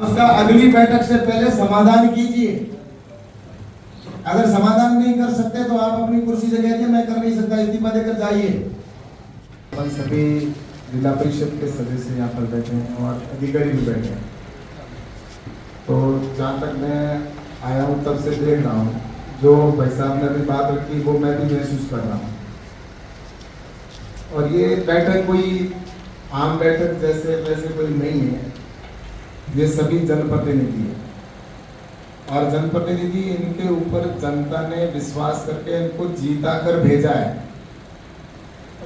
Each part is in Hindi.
उसका अगली बैठक से पहले समाधान कीजिए। अगर समाधान नहीं कर सकते तो आप अपनी कुर्सी से कहते मैं कर नहीं सकता, इस्तीफा देकर जाइए। सभी जिला परिषद के सदस्य यहाँ पर बैठे हैं और अधिकारी भी बैठे हैं। तो जहाँ तक मैं आया हूँ तब से देख रहा हूँ, जो भाई साहब ने अभी बात रखी वो मैं भी महसूस कर रहा हूँ। और ये बैठक कोई आम बैठक जैसे वैसे कोई नहीं है, ये सभी जनप्रतिनिधि है और जनप्रतिनिधि इनके ऊपर जनता ने विश्वास करके इनको जीता कर भेजा है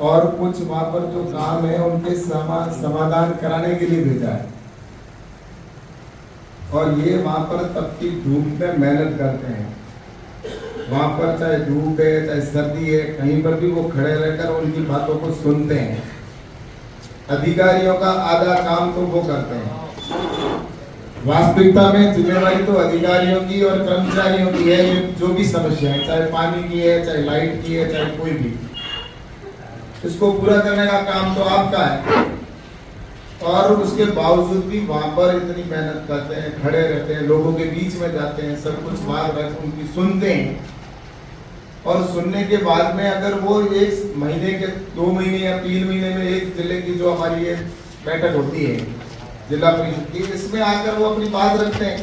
और कुछ वहां पर जो काम है उनके समाधान कराने के लिए भेजा है। और ये वहां पर तपती धूप में मेहनत करते हैं। वहां पर चाहे धूप है चाहे सर्दी है, कहीं पर भी वो खड़े रहकर उनकी बातों को सुनते हैं। अधिकारियों का आधा काम तो वो करते हैं। वास्तविकता में जिम्मेवारी तो अधिकारियों की और कर्मचारियों की है। ये जो भी समस्या है, चाहे पानी की है चाहे लाइट की है चाहे कोई भी, इसको पूरा करने का काम तो आपका है। और उसके बावजूद भी वहां पर इतनी मेहनत करते हैं, खड़े रहते हैं, लोगों के बीच में जाते हैं, सब कुछ बात उनकी सुनते हैं। और सुनने के बाद में अगर वो एक महीने के 2 महीने या 3 महीने में एक जिले की जो हमारी ये बैठक होती है जिला परिषद की, इसमें आकर वो अपनी बात रखते हैं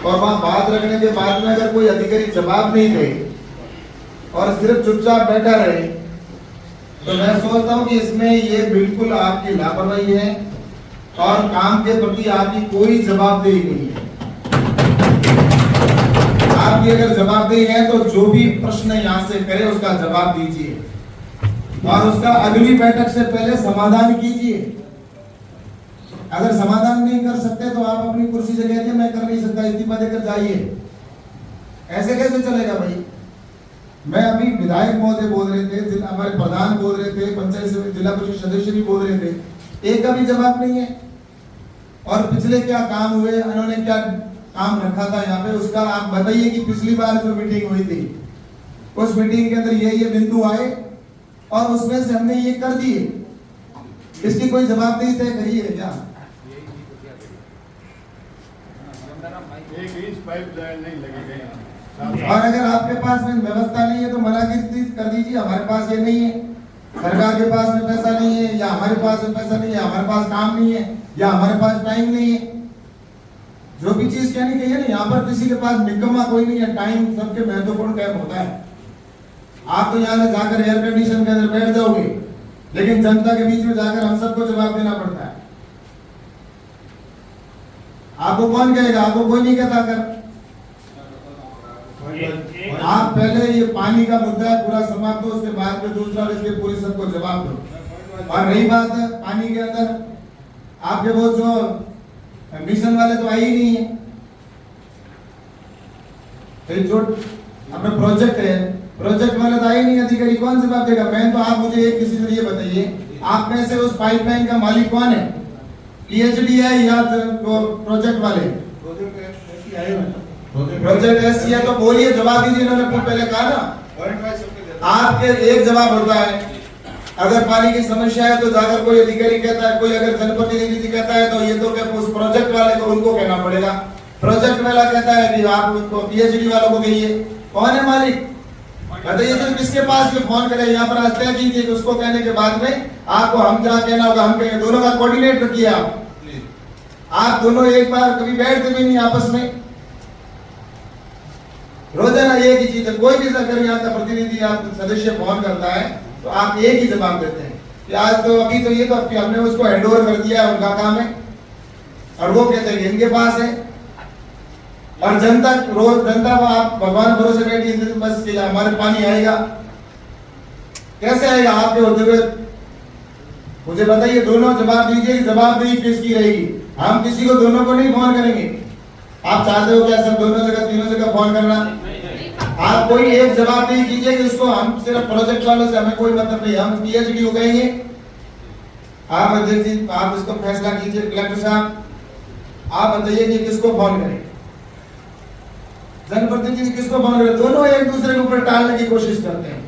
और वहां बात रखने के बाद में अगर कोई अधिकारी जवाब नहीं दे और सिर्फ चुपचाप बैठा रहे, तो मैं सोचता हूं कि इसमें ये बिल्कुल आपकी लापरवाही है और काम के प्रति आपकी कोई जवाबदेही नहीं है। आपकी अगर जवाबदेही है तो जो भी प्रश्न यहाँ से करे उसका जवाब दीजिए और उसका अगली बैठक से पहले समाधान कीजिए। अगर समाधान नहीं कर सकते तो आप अपनी कुर्सी से कहते मैं कर नहीं सकता, इस्तीफा देकर जाइए। ऐसे कैसे चलेगा भाई? मैं अभी विधायक महोदय बोल रहे थे, हमारे प्रधान बोल रहे थे, पंचायत समिति जिला परिषद सदस्य भी बोल रहे थे, एक का भी जवाब नहीं है। और पिछले क्या काम हुए, उन्होंने क्या काम रखा था यहाँ पे, उसका आप बताइए कि पिछली बार जो मीटिंग हुई थी उस मीटिंग के अंदर ये बिंदु आए और उसमें से हमने ये कर दिए। इसकी कोई जवाबदेही तय करिए क्या? और अगर आपके पास में व्यवस्था नहीं है तो मना कर दीजिए, हमारे पास ये नहीं है, सरकार के पास में पैसा नहीं है, या हमारे पास में पैसा नहीं है, हमारे पास काम नहीं है, या हमारे पास टाइम नहीं है। जो भी चीज कहनी चाहिए ना, यहाँ पर किसी के पास निकम्मा कोई नहीं है। टाइम सबके महत्वपूर्ण टाइम होता है। आप तो यहाँ से जाकर एयर कंडीशन के अंदर बैठ जाओगे, लेकिन जनता के बीच में जाकर हम सबको जवाब देना पड़ता है। आपको कौन कहेगा? आपको कोई नहीं कहता। कर आप पहले ये पानी का मुद्दा है पूरा समाप्त हो, उसके बाद में दूसरा इसके पूरी सबको जवाब दो। और रही बात है पानी के अंदर, आपके वो जो मिशन वाले तो आए ही नहीं है, तो जो अपना प्रोजेक्ट है, प्रोजेक्ट वाले तो आए नहीं। अधिकारी कौन जवाब देगा? मैं तो आप मुझे एक किसी से ये बताइए, आप में से उस पाइपलाइन का मालिक कौन है? पीएचडी है या प्रोजेक्ट वाले? प्रोजेक्ट ऐसी है तो बोलिए, जवाब दीजिए। इन्होंने पहले कहा ना, आपके एक जवाब होता है। अगर पानी की समस्या है तो जाकर कोई अधिकारी कहता है, कोई अगर जनप्रतिनिधि कहता है तो ये तो क्या उस प्रोजेक्ट वाले को उनको कहना पड़ेगा। प्रोजेक्ट वाला कहता है कि आप उनको पीएचडी वालों को कहिए। कौन है मालिक? बताइए तो किसके पास में फोन करें? यहाँ पर तय कीजिए कि उसको कहने के बाद में आपको हम जहाँ कहना होगा हम कहेंगे। दोनों का कोऑर्डिनेट रखिए। आप दोनों एक बार कभी बैठते भी नहीं आपस में, रोजाना एक ही चीज है। कोई भी अगर यहाँ का प्रतिनिधि आप सदस्य फोन करता है तो आप एक ही जवाब देते हैं कि आज तो अभी तो ये तो हमने उसको हैंडओवर कर दिया है, उनका काम है। और वो कहते हैं इनके पास है। और जनता आप भगवान भरोसे बैठिए बस कि हमारे पानी आएगा। कैसे आएगा आपके होते हुए? मुझे बताइए, दोनों जवाब दीजिए। जवाबदेही किसकी रहेगी? हम किसी को दोनों को नहीं फोन करेंगे। आप चाहते हो क्या सब दोनों जगह तीनों जगह फोन करना? आप कोई एक जवाब नहीं कीजिए कि इसको हम सिर्फ प्रोजेक्ट वालों से हमें कोई मतलब नहीं, हम पीएचडी हो गए। आप अध्यक्ष जी, आप इसको फैसला कीजिए। कलेक्टर साहब, आप बताइए कि किसको फोन करें? जनप्रतिनिधि किसको फोन करें? दोनों एक दूसरे के ऊपर टालने की कोशिश करते हैं।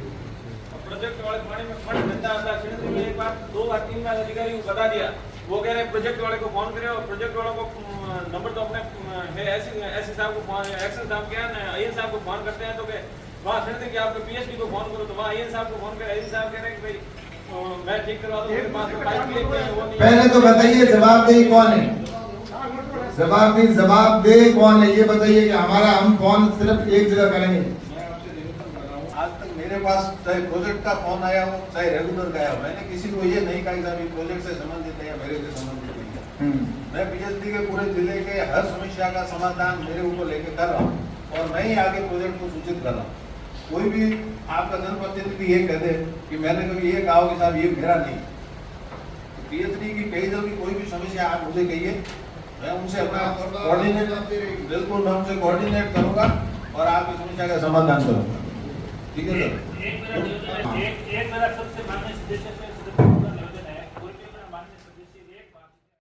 प्रोजेक्ट वाले पानी में फंड मिलता है, एक बार 2 बार 3 बार अधिकारी को बता दिया, वो कह रहे हैं प्रोजेक्ट वाले को फोन करे, और प्रोजेक्ट वालों को नंबर तो अपने है ऐसे साहब को फोन, एक्शन साहब क्या है अयन साहब को फोन करते हैं तो वहाँ फिर कि आपके पीएचडी को फोन करो, तो वहाँ अयन साहब को फोन करे, अयन साहब कह रहे हैं कि भाई मैं ठीक करवा दूं, मेरे पास तो पाइप क्लिक है वो नहीं। पहले तो बताइए जवाबदेही कौन है, जवाबदेही कौन है ये बताइए कि हमारा हम फोन सिर्फ एक जगह करेंगे। आज तक मेरे पास चाहे प्रोजेक्ट का फोन आया हो चाहे रेगुलर गया हो, मैंने किसी को ये नहीं कहा कि साहब प्रोजेक्ट से संबंधित है या मेरे से संबंधित नहीं है। मैं पीएचडी के पूरे जिले के हर समस्या का समाधान मेरे ऊपर लेके कर रहा हूँ और मैं ही आगे प्रोजेक्ट को सूचित कर रहा हूँ। कोई भी आपका जनप्रतिनिधि ये कह दे कि मैंने कभी ये कहा कि साहब ये मेरा नहीं, पीएचडी की कई तरह की कोई भी समस्या आप मुझे कहिए, मैं उनसे अपना कोऑर्डिनेट, बिल्कुल मैं उनसे कोऑर्डिनेट करूंगा और आपकी समस्या का समाधान करूंगा। ठीक है सर। एक मेरा सबसे माननीय सदस्य